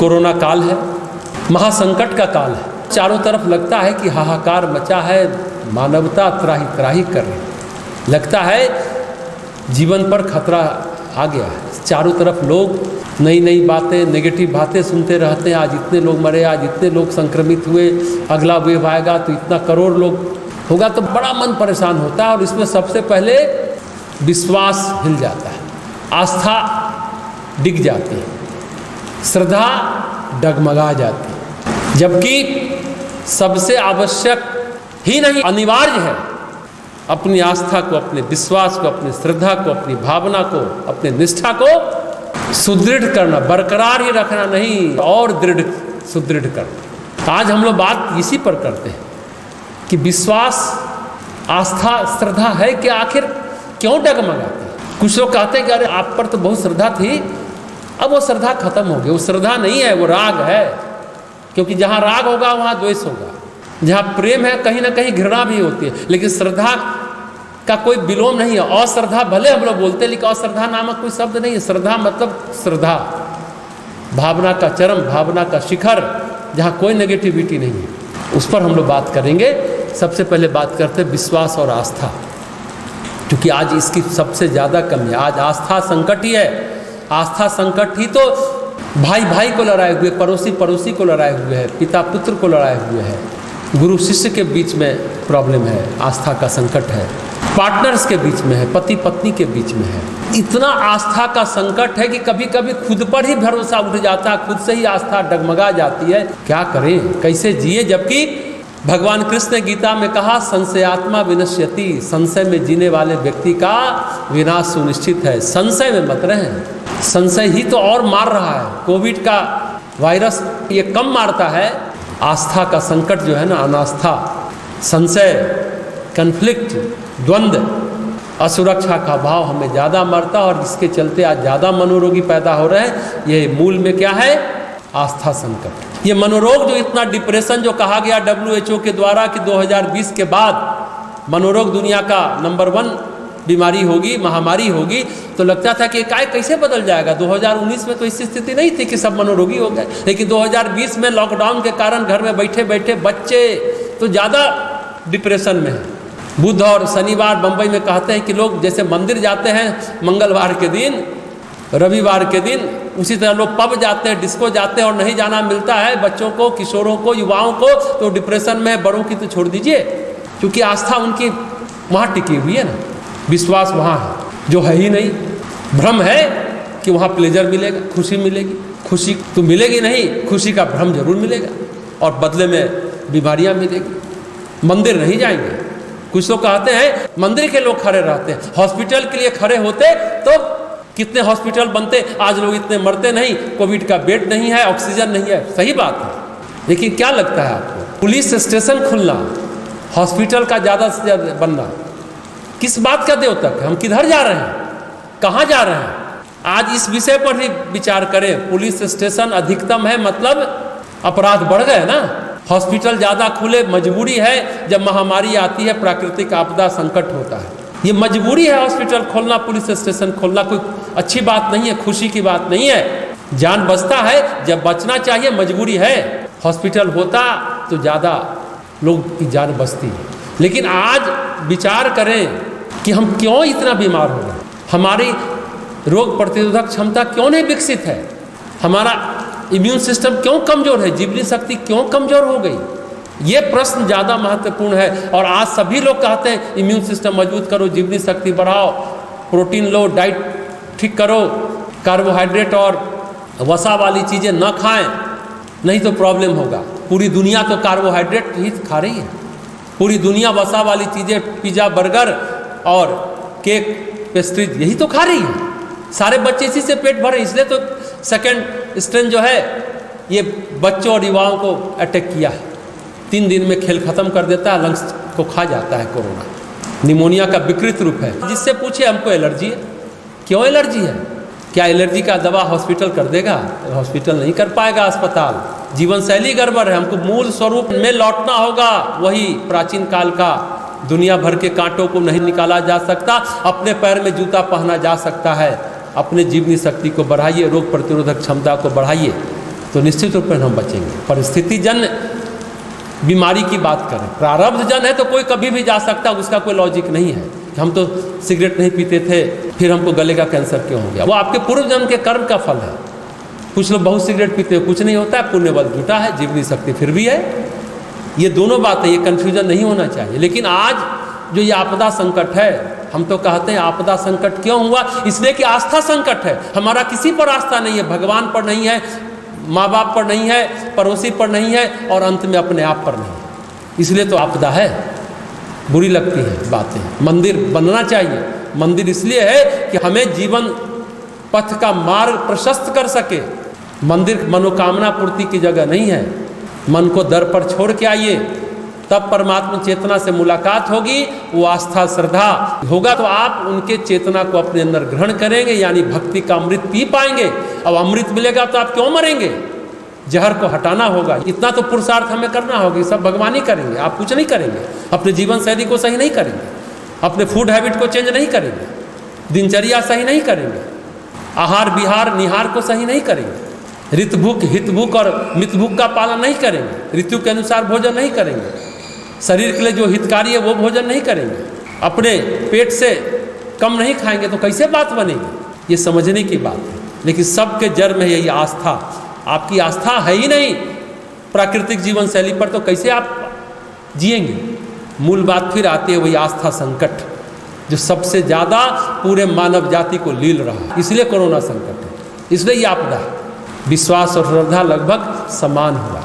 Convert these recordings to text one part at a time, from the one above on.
Corona काल है, महासंकट का काल है। चारों तरफ लगता है कि हाहाकार मचा है, मानवता त्राही त्राही कर रही। लगता है जीवन पर खतरा आ गया है। चारों तरफ लोग नई नई बातें, नेगेटिव बातें सुनते रहते हैं। आज इतने लोग मरे, आज इतने लोग संक्रमित हुए, अगला वेव आएगा तो इतना करोड़ लोग होगा, तो बड़ा मन परेशान होता है। और इसमें सबसे पहले विश्वास हिल जाता है, आस्था डिग जाती है, श्रद्धा डगमगा जाती है। जबकि सबसे आवश्यक ही नहीं, अनिवार्य है अपनी आस्था को, अपने विश्वास को, अपनी श्रद्धा को, अपनी भावना को, अपने निष्ठा को सुदृढ़ करना, बरकरार ही रखना नहीं और दृढ़ सुदृढ़ करना। आज हम लोग बात इसी पर करते हैं कि विश्वास, आस्था, श्रद्धा है कि आखिर क्यों डगमगाती है। कुछ लोग कहते हैं कि अरे आप पर तो बहुत श्रद्धा थी, अब वो श्रद्धा खत्म हो गई। वो श्रद्धा नहीं है, वो राग है। क्योंकि जहाँ राग होगा वहाँ द्वेष होगा, जहाँ प्रेम है कहीं ना कहीं घृणा भी होती है। लेकिन श्रद्धा का कोई विलोम नहीं है। अश्रद्धा भले हम लोग बोलते हैं, लेकिन अश्रद्धा नामक कोई शब्द नहीं है। श्रद्धा मतलब श्रद्धा, भावना का चरम, भावना का शिखर, जहाँ कोई नेगेटिविटी नहीं है। उस पर हम लोग बात करेंगे। सबसे पहले बात करते हैं विश्वास और आस्था, क्योंकि आज इसकी सबसे ज़्यादा कमी है। आज आस्था संकट ही है। आस्था संकट ही तो भाई भाई को लड़ाए हुए, पड़ोसी पड़ोसी को लड़ाए हुए है, पिता पुत्र को लड़ाए हुए है, गुरु शिष्य के बीच में प्रॉब्लम है, आस्था का संकट है, पार्टनर्स के बीच में है, पति पत्नी के बीच में है। इतना आस्था का संकट है कि कभी कभी खुद पर ही भरोसा उठ जाता है, खुद से ही आस्था डगमगा जाती है। क्या करें, कैसे जिए? जबकि भगवान कृष्ण ने गीता में कहा, संशयात्मा विनश्यति, संशय में जीने वाले व्यक्ति का विनाश सुनिश्चित है। संशय में मत रहें, संशय ही तो और मार रहा है। कोविड का वायरस ये कम मारता है, आस्था का संकट जो है ना, अनास्था, संशय, कन्फ्लिक्ट, द्वंद्व, असुरक्षा का भाव हमें ज़्यादा मारता। और इसके चलते आज ज़्यादा मनोरोगी पैदा हो रहे हैं। ये मूल में क्या है? आस्था संकट। ये मनोरोग जो इतना डिप्रेशन जो कहा गया WHO के द्वारा कि 2020 के बाद मनोरोग दुनिया का नंबर 1 बीमारी होगी, महामारी होगी, तो लगता था कि काय कैसे बदल जाएगा। 2019 में तो ऐसी स्थिति नहीं थी कि सब मनोरोगी हो गए, लेकिन 2020 में लॉकडाउन के कारण घर में बैठे बैठे बच्चे तो ज़्यादा डिप्रेशन में हैं। बुध और शनिवार बम्बई में कहते हैं कि लोग जैसे मंदिर जाते हैं मंगलवार के दिन, रविवार के दिन, उसी तरह लोग पब जाते हैं, डिस्को जाते हैं और नहीं जाना मिलता है बच्चों को, किशोरों को, युवाओं को, तो डिप्रेशन में। बड़ों की तो छोड़ दीजिए, क्योंकि आस्था उनकी वहाँ टिकी हुई है ना, विश्वास वहाँ है जो है ही नहीं। भ्रम है कि वहाँ प्लेजर मिलेगा, खुशी मिलेगी। खुशी तो मिलेगी नहीं, खुशी का भ्रम जरूर मिलेगा और बदले में बीमारियाँ मिलेगी। मंदिर नहीं जाएंगे। कुछ लोग कहते हैं मंदिर के लोग खड़े रहते हैं, हॉस्पिटल के लिए खड़े होते तो कितने हॉस्पिटल बनते, आज लोग इतने मरते नहीं। कोविड का बेड नहीं है, ऑक्सीजन नहीं है, सही बात है। लेकिन क्या लगता है आपको, पुलिस स्टेशन खुलना, हॉस्पिटल का ज़्यादा से ज़्यादा बनना किस बात का द्योतक है? हम किधर जा रहे हैं, कहाँ जा रहे हैं? आज इस विषय पर भी विचार करें। पुलिस स्टेशन अधिकतम है, मतलब अपराध बढ़ गए ना। हॉस्पिटल ज़्यादा खुले, मजबूरी है। जब महामारी आती है, प्राकृतिक आपदा, संकट होता है, ये मजबूरी है हॉस्पिटल खोलना, पुलिस स्टेशन खोलना। कोई अच्छी बात नहीं है, खुशी की बात नहीं है। जान बचता है जब बचना चाहिए, मजबूरी है। हॉस्पिटल होता तो ज़्यादा लोग की जान बचती है। लेकिन आज विचार करें कि हम क्यों इतना बीमार हो रहे हैं, हमारी रोग प्रतिरोधक क्षमता क्यों नहीं विकसित है, हमारा इम्यून सिस्टम क्यों कमज़ोर है, जीवनी शक्ति क्यों कमज़ोर हो गई। ये प्रश्न ज़्यादा महत्वपूर्ण है। और आज सभी लोग कहते हैं इम्यून सिस्टम मजबूत करो, जीवनी शक्ति बढ़ाओ, प्रोटीन लो, डाइट ठीक करो, कार्बोहाइड्रेट और वसा वाली चीज़ें न खाएं, नहीं तो प्रॉब्लम होगा। पूरी दुनिया तो कार्बोहाइड्रेट ही खा रही है, पूरी दुनिया वसा वाली चीज़ें, पिज़्ज़ा, बर्गर और केक, पेस्ट्रीज यही तो खा रही है। सारे बच्चे इसी से पेट भरे, इसलिए तो सेकेंड स्ट्रेन जो है ये बच्चों और युवाओं को अटैक किया है। 3 दिन में खेल खत्म कर देता है, लंग्स को खा जाता है। कोरोना निमोनिया का विकृत रूप है। जिससे पूछे हमको एलर्जी है, क्यों एलर्जी है? क्या एलर्जी का दवा हॉस्पिटल कर देगा? हॉस्पिटल नहीं कर पाएगा, अस्पताल। जीवन शैली गड़बड़ है, हमको मूल स्वरूप में लौटना होगा, वही प्राचीन काल का। दुनिया भर के कांटों को नहीं निकाला जा सकता, अपने पैर में जूता पहना जा सकता है। अपने जीवनी शक्ति को बढ़ाइए, रोग प्रतिरोधक क्षमता को बढ़ाइए। तो निश्चित रूप में हम बचेंगे। परिस्थिति जन बीमारी की बात करें, प्रारब्ध जन है तो कोई कभी भी जा सकता है, उसका कोई लॉजिक नहीं है। हम तो सिगरेट नहीं पीते थे, फिर हमको गले का कैंसर क्यों हो गया? वो आपके पूर्व जन्म के कर्म का फल है। कुछ लोग बहुत सिगरेट पीते हैं, कुछ नहीं होता है, पुण्य बल जुटा है, जीवनी शक्ति फिर भी है। ये दोनों बातें, ये कन्फ्यूजन नहीं होना चाहिए। लेकिन आज जो ये आपदा संकट है, हम तो कहते हैं आपदा संकट क्यों हुआ? इसलिए कि आस्था संकट है। हमारा किसी पर आस्था नहीं है, भगवान पर नहीं है, माँ बाप पर नहीं है, पड़ोसी पर नहीं है, और अंत में अपने आप पर नहीं है। इसलिए तो आपदा है। बुरी लगती है बातें। मंदिर बनना चाहिए। मंदिर इसलिए है कि हमें जीवन पथ का मार्ग प्रशस्त कर सके। मंदिर मनोकामना पूर्ति की जगह नहीं है। मन को दर पर छोड़ के आइए, तब परमात्मा चेतना से मुलाकात होगी। वो आस्था श्रद्धा होगा तो आप उनके चेतना को अपने अंदर ग्रहण करेंगे, यानी भक्ति का अमृत पी पाएंगे। अब अमृत मिलेगा तो आप क्यों मरेंगे? जहर को हटाना होगा। इतना तो पुरुषार्थ हमें करना होगा। सब भगवान ही करेंगे, आप कुछ नहीं करेंगे। अपने जीवन शैली को सही नहीं करेंगे, अपने फूड हैबिट को चेंज नहीं करेंगे, दिनचर्या सही नहीं करेंगे, आहार विहार निहार को सही नहीं करेंगे, ऋतभुक हितभुक और मितभुक का पालन नहीं करेंगे, ऋतु के अनुसार भोजन नहीं करेंगे, शरीर के लिए जो हितकारी है वो भोजन नहीं करेंगे, अपने पेट से कम नहीं खाएंगे, तो कैसे बात बनेगी? ये समझने की बात है। लेकिन सबके जड़ में यही आस्था। आपकी आस्था है ही नहीं प्राकृतिक जीवन शैली पर, तो कैसे आप जिएंगे? मूल बात फिर आती है वही आस्था संकट, जो सबसे ज़्यादा पूरे मानव जाति को लील रहा है। इसलिए कोरोना संकट है, इसलिए ये आपदा है। विश्वास और श्रद्धा लगभग समान हुआ।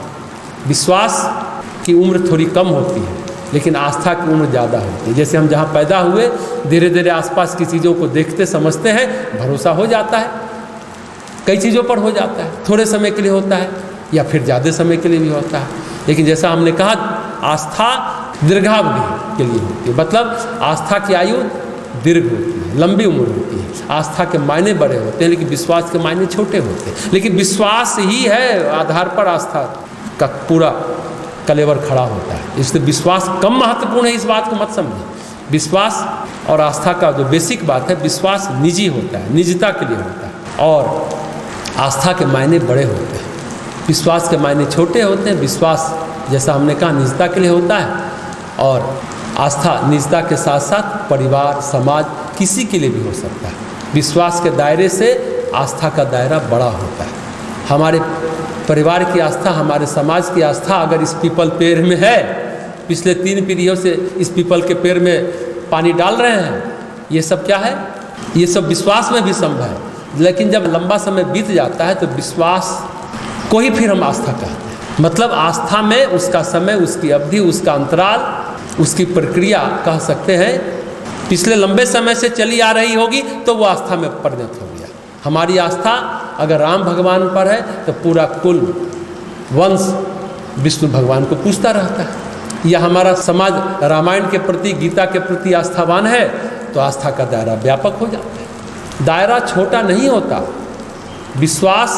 विश्वास की उम्र थोड़ी कम होती है, लेकिन आस्था की उम्र ज़्यादा होती है। जैसे हम जहाँ पैदा हुए, धीरे धीरे आसपास की चीज़ों को देखते समझते हैं, भरोसा हो जाता है, कई चीज़ों पर हो जाता है। थोड़े समय के लिए होता है या फिर ज़्यादा समय के लिए भी होता है। लेकिन जैसा हमने कहा, आस्था दीर्घावधि के लिए होती है। मतलब आस्था की आयु दीर्घ होती है, लंबी उम्र होती है। आस्था के मायने बड़े होते हैं, लेकिन विश्वास के मायने छोटे होते हैं। लेकिन विश्वास ही है आधार पर आस्था का पूरा कलेवर खड़ा होता है। इसलिए विश्वास कम महत्वपूर्ण है, इस बात को मत समझिए। विश्वास और आस्था का जो बेसिक बात है, विश्वास निजी होता है, निजता के लिए होता है, और आस्था के मायने बड़े होते हैं, विश्वास के मायने छोटे होते हैं। विश्वास जैसा हमने कहा निजता के लिए होता है, और आस्था निजता के साथ साथ परिवार समाज किसी के लिए भी हो सकता है। विश्वास के दायरे से आस्था का दायरा बड़ा होता है। हमारे परिवार की आस्था, हमारे समाज की आस्था अगर इस पीपल पेड़ में है, पिछले 3 पीढ़ियों से इस पीपल के पेड़ में पानी डाल रहे हैं, ये सब क्या है? ये सब विश्वास में भी संभव है। लेकिन जब लंबा समय बीत जाता है तो विश्वास को ही फिर हम आस्था कहते हैं। मतलब आस्था में उसका समय, उसकी अवधि, उसका अंतराल, उसकी प्रक्रिया कह सकते हैं, पिछले लंबे समय से चली आ रही होगी तो वो आस्था में परिणत हो गया। हमारी आस्था अगर राम भगवान पर है तो पूरा कुल वंश विष्णु भगवान को पूजता रहता है। या हमारा समाज रामायण के प्रति, गीता के प्रति आस्थावान है तो आस्था का दायरा व्यापक हो जाता है। दायरा छोटा नहीं होता। विश्वास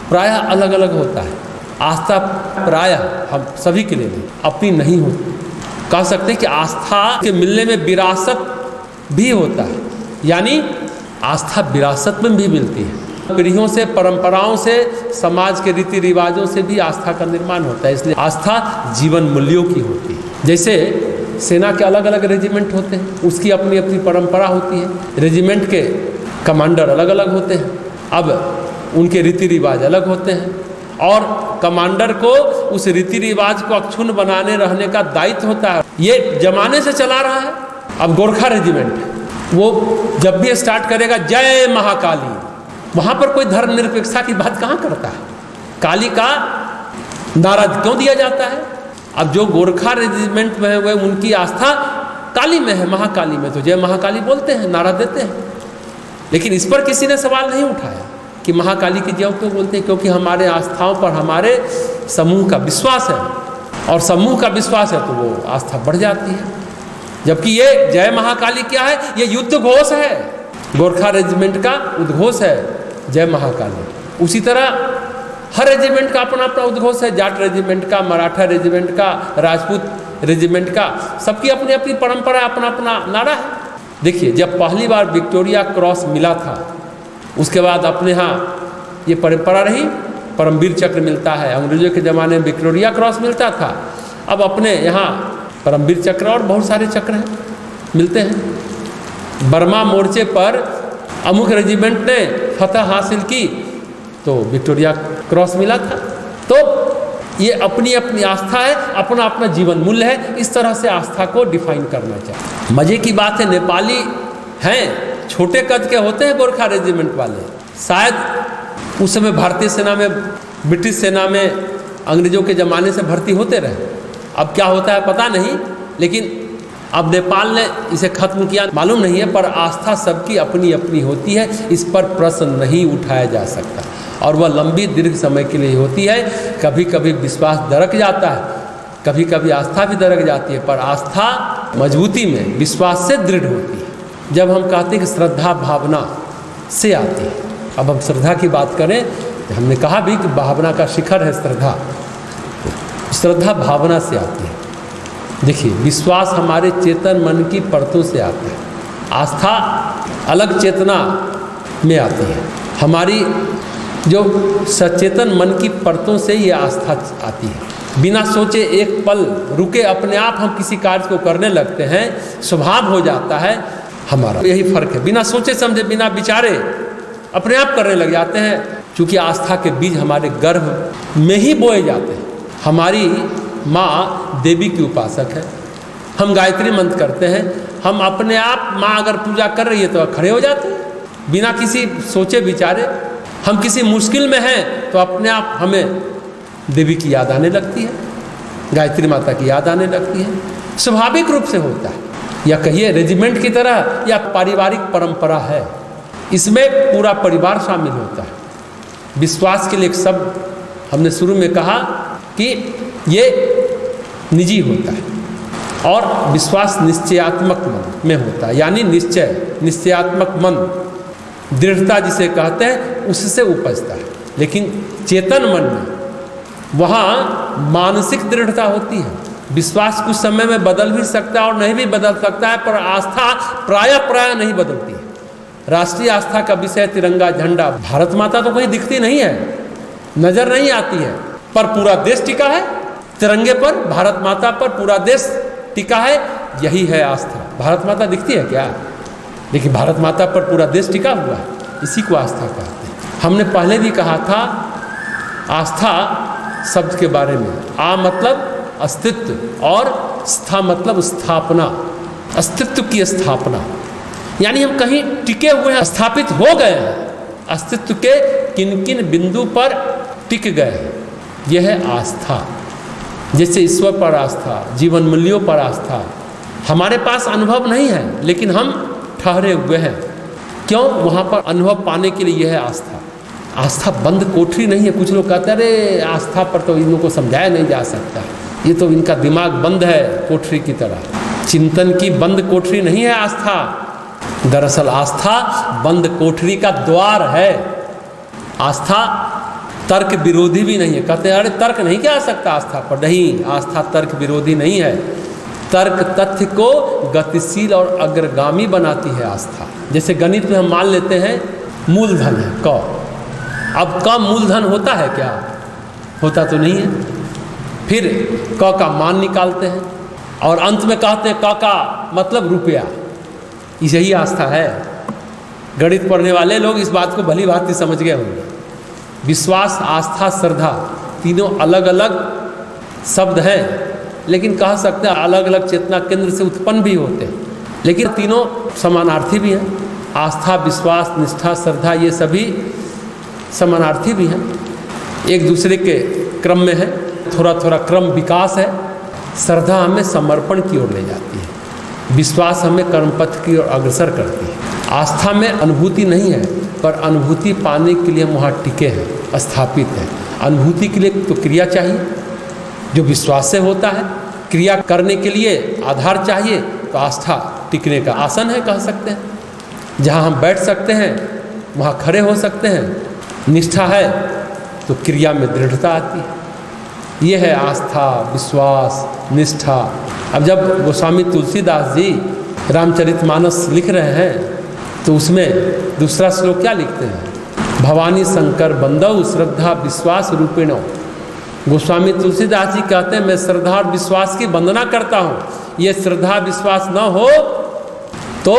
प्रायः अलग अलग होता है, आस्था प्रायः हम सभी के लिए अपनी नहीं होती। कह सकते हैं कि आस्था के मिलने में विरासत भी होता है, यानी आस्था विरासत में भी मिलती है। पीढ़ियों से, परंपराओं से, समाज के रीति रिवाजों से भी आस्था का निर्माण होता है। इसलिए आस्था जीवन मूल्यों की होती है। जैसे सेना के अलग अलग रेजिमेंट होते हैं, उसकी अपनी अपनी परंपरा होती है। रेजिमेंट के कमांडर अलग अलग होते हैं, अब उनके रीति रिवाज अलग होते हैं, और कमांडर को उस रीति रिवाज को अक्षुण्ण बनाने रहने का दायित्व होता है। ये जमाने से चला रहा है। अब गोरखा रेजिमेंट है, वो जब भी स्टार्ट करेगा जय महाकाली, वहाँ पर कोई धर्मनिरपेक्षता की बात कहाँ करता है? काली का नारा क्यों दिया जाता है? अब जो गोरखा रेजिमेंट में है उनकी आस्था काली में है, महाकाली में तो जय महाकाली बोलते हैं, नारा देते हैं। लेकिन इस पर किसी ने सवाल नहीं उठाया कि महाकाली की जय क्यों बोलते हैं, क्योंकि हमारे आस्थाओं पर हमारे समूह का विश्वास है, और समूह का विश्वास है तो वो आस्था बढ़ जाती है। जबकि ये जय महाकाली क्या है? ये युद्ध घोष है, गोरखा रेजिमेंट का उद्घोष है जय महाकाली। उसी तरह हर रेजिमेंट का अपना अपना उद्घोष है, जाट रेजिमेंट का, मराठा रेजिमेंट का, राजपूत रेजिमेंट का, सबकी अपनी अपनी परंपरा, अपना अपना नारा है। देखिए, जब पहली बार विक्टोरिया क्रॉस मिला था, उसके बाद अपने यहाँ ये परंपरा रही परमवीर चक्र मिलता है। अंग्रेजों के ज़माने में विक्टोरिया क्रॉस मिलता था, अब अपने यहाँ परमवीर चक्र और बहुत सारे चक्र हैं, मिलते हैं। बर्मा मोर्चे पर अमुक रेजिमेंट ने फतह हासिल की तो विक्टोरिया क्रॉस मिला था। तो ये अपनी अपनी आस्था है, अपना अपना जीवन मूल्य है, इस तरह से आस्था को डिफाइन करना चाहिए। मज़े की बात है, नेपाली हैं, छोटे कद के होते हैं गोरखा रेजिमेंट वाले, शायद उस समय भारतीय सेना में, ब्रिटिश सेना में अंग्रेजों के ज़माने से भर्ती होते रहे। अब क्या होता है पता नहीं, लेकिन अब नेपाल ने इसे खत्म किया मालूम नहीं है, पर आस्था सबकी अपनी अपनी होती है, इस पर प्रश्न नहीं उठाया जा सकता और वह लंबी दीर्घ समय के लिए होती है। कभी कभी विश्वास दरक जाता है, कभी कभी आस्था भी दरक जाती है, पर आस्था मजबूती में विश्वास से दृढ़ होती है। जब हम कहते हैं कि श्रद्धा भावना से आती है, अब हम श्रद्धा की बात करें तो हमने कहा भी कि भावना का शिखर है श्रद्धा, श्रद्धा भावना से आती है। देखिए, विश्वास हमारे चेतन मन की परतों से आता है, आस्था अलग चेतना में आती है। हमारी जो सचेतन मन की परतों से ये आस्था आती है। बिना सोचे एक पल रुके अपने आप हम किसी कार्य को करने लगते हैं, स्वभाव हो जाता है हमारा, यही फर्क है। बिना सोचे समझे, बिना विचारे अपने आप करने लग जाते हैं, क्योंकि आस्था के बीज हमारे गर्भ में ही बोए जाते हैं। हमारी माँ देवी की उपासक है, हम गायत्री मंत्र करते हैं, हम अपने आप माँ अगर पूजा कर रही है तो खड़े हो जाते हैं बिना किसी सोचे विचारे। हम किसी मुश्किल में हैं तो अपने आप हमें देवी की याद आने लगती है, गायत्री माता की याद आने लगती है, स्वाभाविक रूप से होता है। या कहिए रेजिमेंट की तरह, या पारिवारिक परंपरा है, इसमें पूरा परिवार शामिल होता है। विश्वास के लिए एक शब्द हमने शुरू में कहा कि ये निजी होता है और विश्वास निश्चयात्मक मन में होता है, यानी निश्चयात्मक मन, दृढ़ता जिसे कहते हैं, उससे उपजता है। लेकिन चेतन मन में वहाँ मानसिक दृढ़ता होती है। विश्वास कुछ समय में बदल भी सकता है और नहीं भी बदल सकता है, पर आस्था प्राय नहीं बदलती है। राष्ट्रीय आस्था का विषय तिरंगा झंडा, भारत माता तो कहीं दिखती नहीं है, नजर नहीं आती है, पर पूरा देश टिका है तिरंगे पर, भारत माता पर पूरा देश टिका है, यही है आस्था। भारत माता दिखती है क्या? लेकिन भारत माता पर पूरा देश टिका हुआ है, इसी को आस्था कहते हैं। हमने पहले भी कहा था आस्था शब्द के बारे में, आ मतलब अस्तित्व और स्था मतलब स्थापना, अस्तित्व की स्थापना, यानी हम कहीं टिके हुए हैं, स्थापित हो गए हैं, अस्तित्व के किन किन बिंदु पर टिक गए हैं, यह है आस्था। जैसे ईश्वर पर आस्था, जीवन मूल्यों पर आस्था। हमारे पास अनुभव नहीं है लेकिन हम ठहरे हुए हैं, क्यों? वहाँ पर अनुभव पाने के लिए यह है आस्था। आस्था बंद कोठरी नहीं है। कुछ लोग कहते हैं अरे आस्था पर तो इन लोगों को समझाया नहीं जा सकता, ये तो इनका दिमाग बंद है कोठरी की तरह। चिंतन की बंद कोठरी नहीं है आस्था, दरअसल आस्था बंद कोठरी का द्वार है। आस्था तर्क विरोधी भी नहीं है। कहते हैं अरे तर्क नहीं क्या आ सकता आस्था पर, नहीं, आस्था तर्क विरोधी नहीं है। तर्क तथ्य को गतिशील और अग्रगामी बनाती है आस्था। जैसे गणित में हम मान लेते हैं मूलधन है क, अब क मूलधन होता है क्या? होता तो नहीं है। फिर क का मान निकालते हैं और अंत में कहते हैं क का मतलब रुपया, यही आस्था है। गणित पढ़ने वाले लोग इस बात को भली भांति समझ गए होंगे। विश्वास, आस्था, श्रद्धा तीनों अलग अलग शब्द हैं, लेकिन कह सकते हैं अलग अलग चेतना केंद्र से उत्पन्न भी होते हैं, लेकिन तीनों समानार्थी भी हैं। आस्था, विश्वास, निष्ठा, श्रद्धा ये सभी समानार्थी भी हैं, एक दूसरे के क्रम में है, थोड़ा थोड़ा क्रम विकास है। श्रद्धा हमें समर्पण की ओर ले जाती है, विश्वास हमें कर्मपथ की ओर अग्रसर करती है। आस्था में अनुभूति नहीं है, पर अनुभूति पाने के लिए हम वहाँ टिके हैं, स्थापित है। अनुभूति के लिए तो क्रिया चाहिए, जो विश्वास से होता है। क्रिया करने के लिए आधार चाहिए, तो आस्था टिकने का आसन है कह सकते हैं। जहाँ हम बैठ सकते हैं वहाँ खड़े हो सकते हैं। निष्ठा है तो क्रिया में दृढ़ता आती है। ये है आस्था, विश्वास, निष्ठा। अब जब गोस्वामी तुलसीदास जी रामचरितमानस लिख रहे हैं तो उसमें दूसरा श्लोक क्या लिखते हैं? भवानी शंकर बंदौ श्रद्धा विश्वास रूपिणो। गोस्वामी तुलसीदास जी कहते हैं मैं श्रद्धा और विश्वास की वंदना करता हूँ। ये श्रद्धा विश्वास न हो तो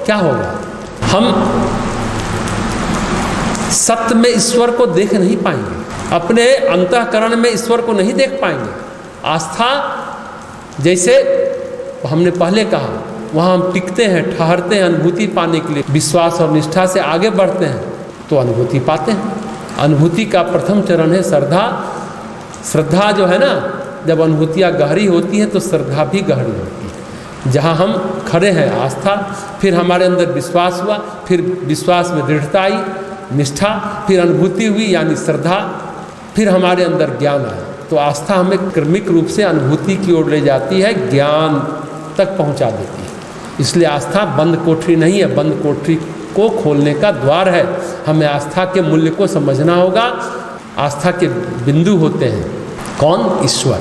क्या होगा? हम सत्य में ईश्वर को देख नहीं पाएंगे, अपने अंतःकरण में ईश्वर को नहीं देख पाएंगे। आस्था जैसे हमने पहले कहा, वहाँ हम टिकते हैं, ठहरते हैं अनुभूति पाने के लिए। विश्वास और निष्ठा से आगे बढ़ते हैं तो अनुभूति पाते हैं। अनुभूति का प्रथम चरण है श्रद्धा। श्रद्धा जो है ना, जब अनुभूतियाँ गहरी होती हैं तो श्रद्धा भी गहरी होती है। जहाँ हम खड़े हैं आस्था, फिर हमारे अंदर विश्वास हुआ, फिर विश्वास में दृढ़ता आई, निष्ठा, फिर अनुभूति हुई यानी श्रद्धा, फिर हमारे अंदर ज्ञान आया। तो आस्था हमें क्रमिक रूप से अनुभूति की ओर ले जाती है, ज्ञान तक पहुंचा देती है। इसलिए आस्था बंद कोठरी नहीं है, बंद कोठरी को खोलने का द्वार है। हमें आस्था के मूल्य को समझना होगा। आस्था के बिंदु होते हैं कौन? ईश्वर।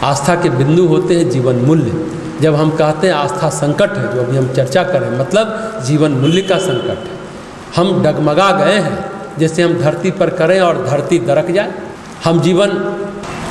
आस्था के बिंदु होते हैं जीवन मूल्य। जब हम कहते हैं आस्था संकट है, जो अभी हम चर्चा करें, मतलब जीवन मूल्य का संकट है। हम डगमगा गए हैं, जैसे हम धरती पर करें और धरती दरक जाए। हम जीवन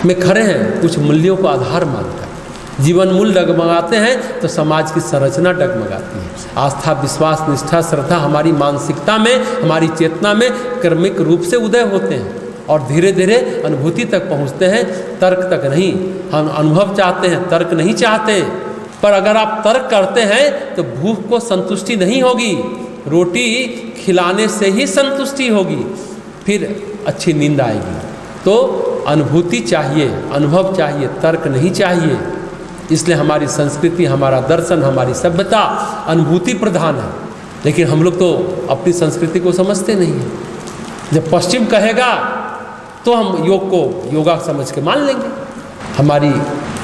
में खड़े हैं कुछ मूल्यों को आधार मानकर। जीवन मूल्य डगमगाते हैं तो समाज की संरचना डगमगाती है। आस्था, विश्वास, निष्ठा, श्रद्धा हमारी मानसिकता में, हमारी चेतना में क्रमिक रूप से उदय होते हैं और धीरे धीरे अनुभूति तक पहुँचते हैं, तर्क तक नहीं। हम अनुभव चाहते हैं, तर्क नहीं चाहते। पर अगर आप तर्क करते हैं तो भूख को संतुष्टि नहीं होगी, रोटी खिलाने से ही संतुष्टि होगी, फिर अच्छी नींद आएगी। तो अनुभूति चाहिए, अनुभव चाहिए, तर्क नहीं चाहिए। इसलिए हमारी संस्कृति, हमारा दर्शन, हमारी सभ्यता अनुभूति प्रधान है। लेकिन हम लोग तो अपनी संस्कृति को समझते नहीं हैं। जब पश्चिम कहेगा तो हम योग को योगा समझ के मान लेंगे। हमारी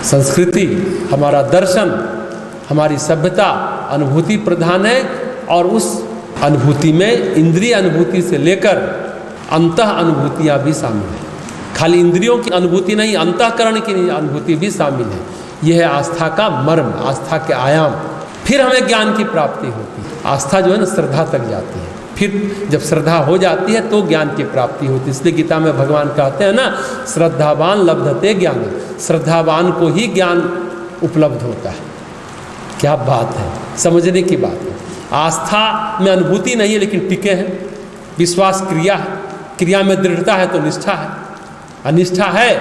संस्कृति, हमारा दर्शन, हमारी सभ्यता अनुभूति प्रधान है और उस अनुभूति में इंद्रिय अनुभूति से लेकर अंतः अनुभूतियाँ भी शामिल हैं। खाली इंद्रियों की अनुभूति नहीं, अंतःकरण की अनुभूति भी शामिल है। यह है आस्था का मर्म, आस्था के आयाम। फिर हमें ज्ञान की प्राप्ति होती है। आस्था जो है ना श्रद्धा तक जाती है, फिर जब श्रद्धा हो जाती है तो ज्ञान की प्राप्ति होती है। इसलिए गीता में भगवान कहते हैं ना, श्रद्धावान लब्धते ज्ञान। श्रद्धावान को ही ज्ञान उपलब्ध होता है। क्या बात है, समझने की बात है। आस्था में अनुभूति नहीं है लेकिन टिके हैं। विश्वास क्रिया है, क्रिया में दृढ़ता है तो निष्ठा है, अनिष्ठा है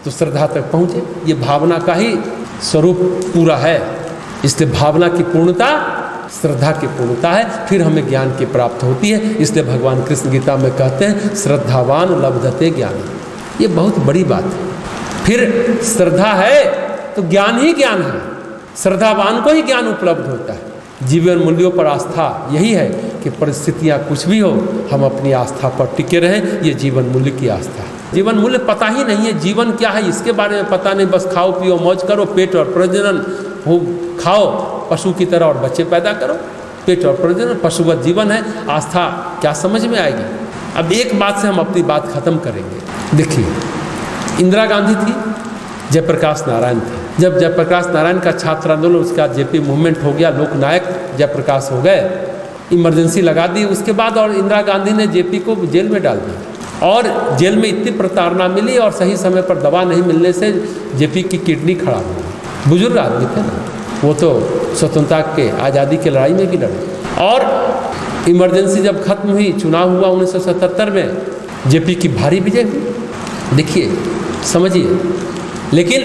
तो श्रद्धा तक पहुँचे। ये भावना का ही स्वरूप पूरा है। इसलिए भावना की पूर्णता श्रद्धा की पूर्णता है, फिर हमें ज्ञान की प्राप्त होती है। इसलिए भगवान कृष्ण गीता में कहते हैं श्रद्धावान लब्धते ज्ञान। ये बहुत बड़ी बात है। फिर श्रद्धा है तो ज्ञान ही ज्ञान है, श्रद्धावान को ही ज्ञान उपलब्ध होता है। जीवन मूल्यों पर आस्था यही है कि परिस्थितियाँ कुछ भी हो, हम अपनी आस्था पर टिके रहें। ये जीवन मूल्य की आस्था है। जीवन मूल्य पता ही नहीं है, जीवन क्या है इसके बारे में पता नहीं। बस खाओ पियो मौज करो, पेट और प्रजनन हो, खाओ पशु की तरह और बच्चे पैदा करो, पेट और प्रजनन, पशुवत जीवन है। आस्था क्या समझ में आएगी? अब एक बात से हम अपनी बात खत्म करेंगे। देखिए, इंदिरा गांधी थी, जयप्रकाश नारायण थे। जब जयप्रकाश नारायण का छात्र आंदोलन, उसके बाद जेपी मूवमेंट हो गया, लोकनायक जयप्रकाश हो गए, इमरजेंसी लगा दी उसके बाद, और इंदिरा गांधी ने जेपी को जेल में डाल दिया। और जेल में इतनी प्रताड़ना मिली और सही समय पर दवा नहीं मिलने से जेपी की किडनी खराब हो गई। बुजुर्ग आदमी थे ना, वो तो स्वतंत्रता के, आज़ादी की लड़ाई में भी लड़े। और इमरजेंसी जब खत्म हुई, चुनाव हुआ 1977 में, जेपी की भारी विजय हुई। देखिए, समझिए। लेकिन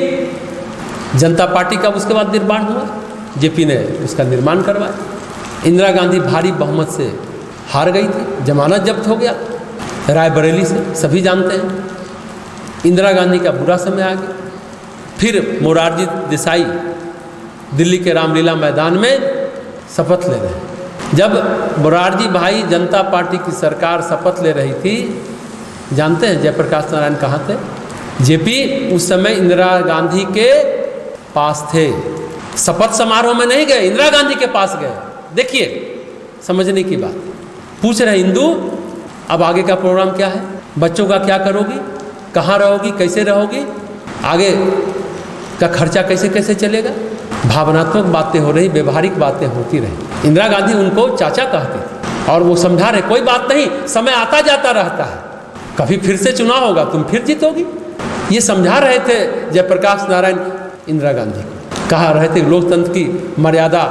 जनता पार्टी का उसके बाद निर्माण हुआ, जेपी ने उसका निर्माण करवाया। इंदिरा गांधी भारी बहुमत से हार गई थी, जमानत जब्त हो गया रायबरेली से, सभी जानते हैं। इंदिरा गांधी का बुरा समय आ गया। फिर मोरारजी देसाई दिल्ली के रामलीला मैदान में शपथ ले रहे। जब मोरारजी भाई जनता पार्टी की सरकार शपथ ले रही थी, जानते हैं जयप्रकाश नारायण कहाँ थे? जेपी उस समय इंदिरा गांधी के पास थे। शपथ समारोह में नहीं गए, इंदिरा गांधी के पास गए। देखिए, समझने की बात। पूछ रहे हिंदू, अब आगे का प्रोग्राम क्या है? बच्चों का क्या करोगी? कहाँ रहोगी? कैसे रहोगी? आगे का खर्चा कैसे कैसे चलेगा? भावनात्मक बातें हो रही, व्यवहारिक बातें होती रही। इंदिरा गांधी उनको चाचा कहती थी। और वो समझा रहे कोई बात नहीं, समय आता जाता रहता है, कभी फिर से चुनाव होगा, तुम फिर जीतोगी। ये समझा रहे थे जयप्रकाश नारायण इंदिरा गांधी को, कहा रहे थे लोकतंत्र की मर्यादा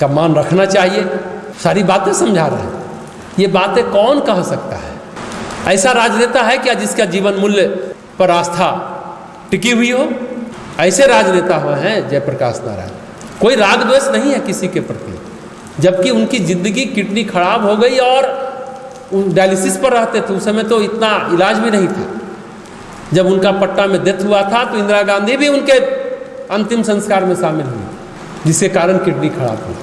का मान रखना चाहिए, सारी बातें समझा रहे हैं। ये बातें कौन कह सकता है? ऐसा राजनेता है क्या जिसका जीवन मूल्य पर आस्था टिकी हुई हो? ऐसे राजनेता हुए हैं जयप्रकाश नारायण। कोई राग द्वेष नहीं है किसी के प्रति, जबकि उनकी जिंदगी किडनी खराब हो गई और डायलिसिस पर रहते थे। उस समय तो इतना इलाज भी नहीं था। जब उनका पट्टा में डेथ हुआ था तो इंदिरा गांधी भी उनके अंतिम संस्कार में शामिल हुई, जिसके कारण किडनी खराब हुई।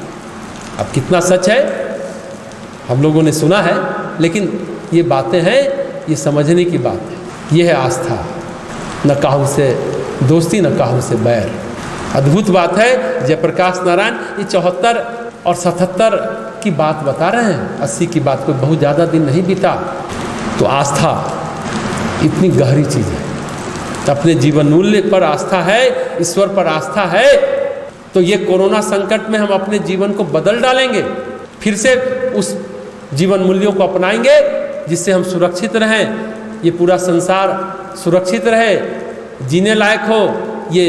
अब कितना सच है हम लोगों ने सुना है, लेकिन ये बातें हैं, ये समझने की बात है। ये है आस्था, न काहू से दोस्ती न काहू से बैर। अद्भुत बात है। जयप्रकाश नारायण ये 74 और 77 की बात बता रहे हैं, 80 की बात, कोई बहुत ज़्यादा दिन नहीं बीता। तो आस्था इतनी गहरी चीज़ है। अपने जीवन मूल्य पर आस्था है, ईश्वर पर आस्था है, तो ये कोरोना संकट में हम अपने जीवन को बदल डालेंगे, फिर से उस जीवन मूल्यों को अपनाएंगे जिससे हम सुरक्षित रहें, ये पूरा संसार सुरक्षित रहे, जीने लायक हो, ये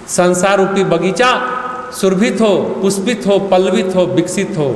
संसार रूपी बगीचा सुरभित हो, पुष्पित हो, पल्लवित हो, विकसित हो।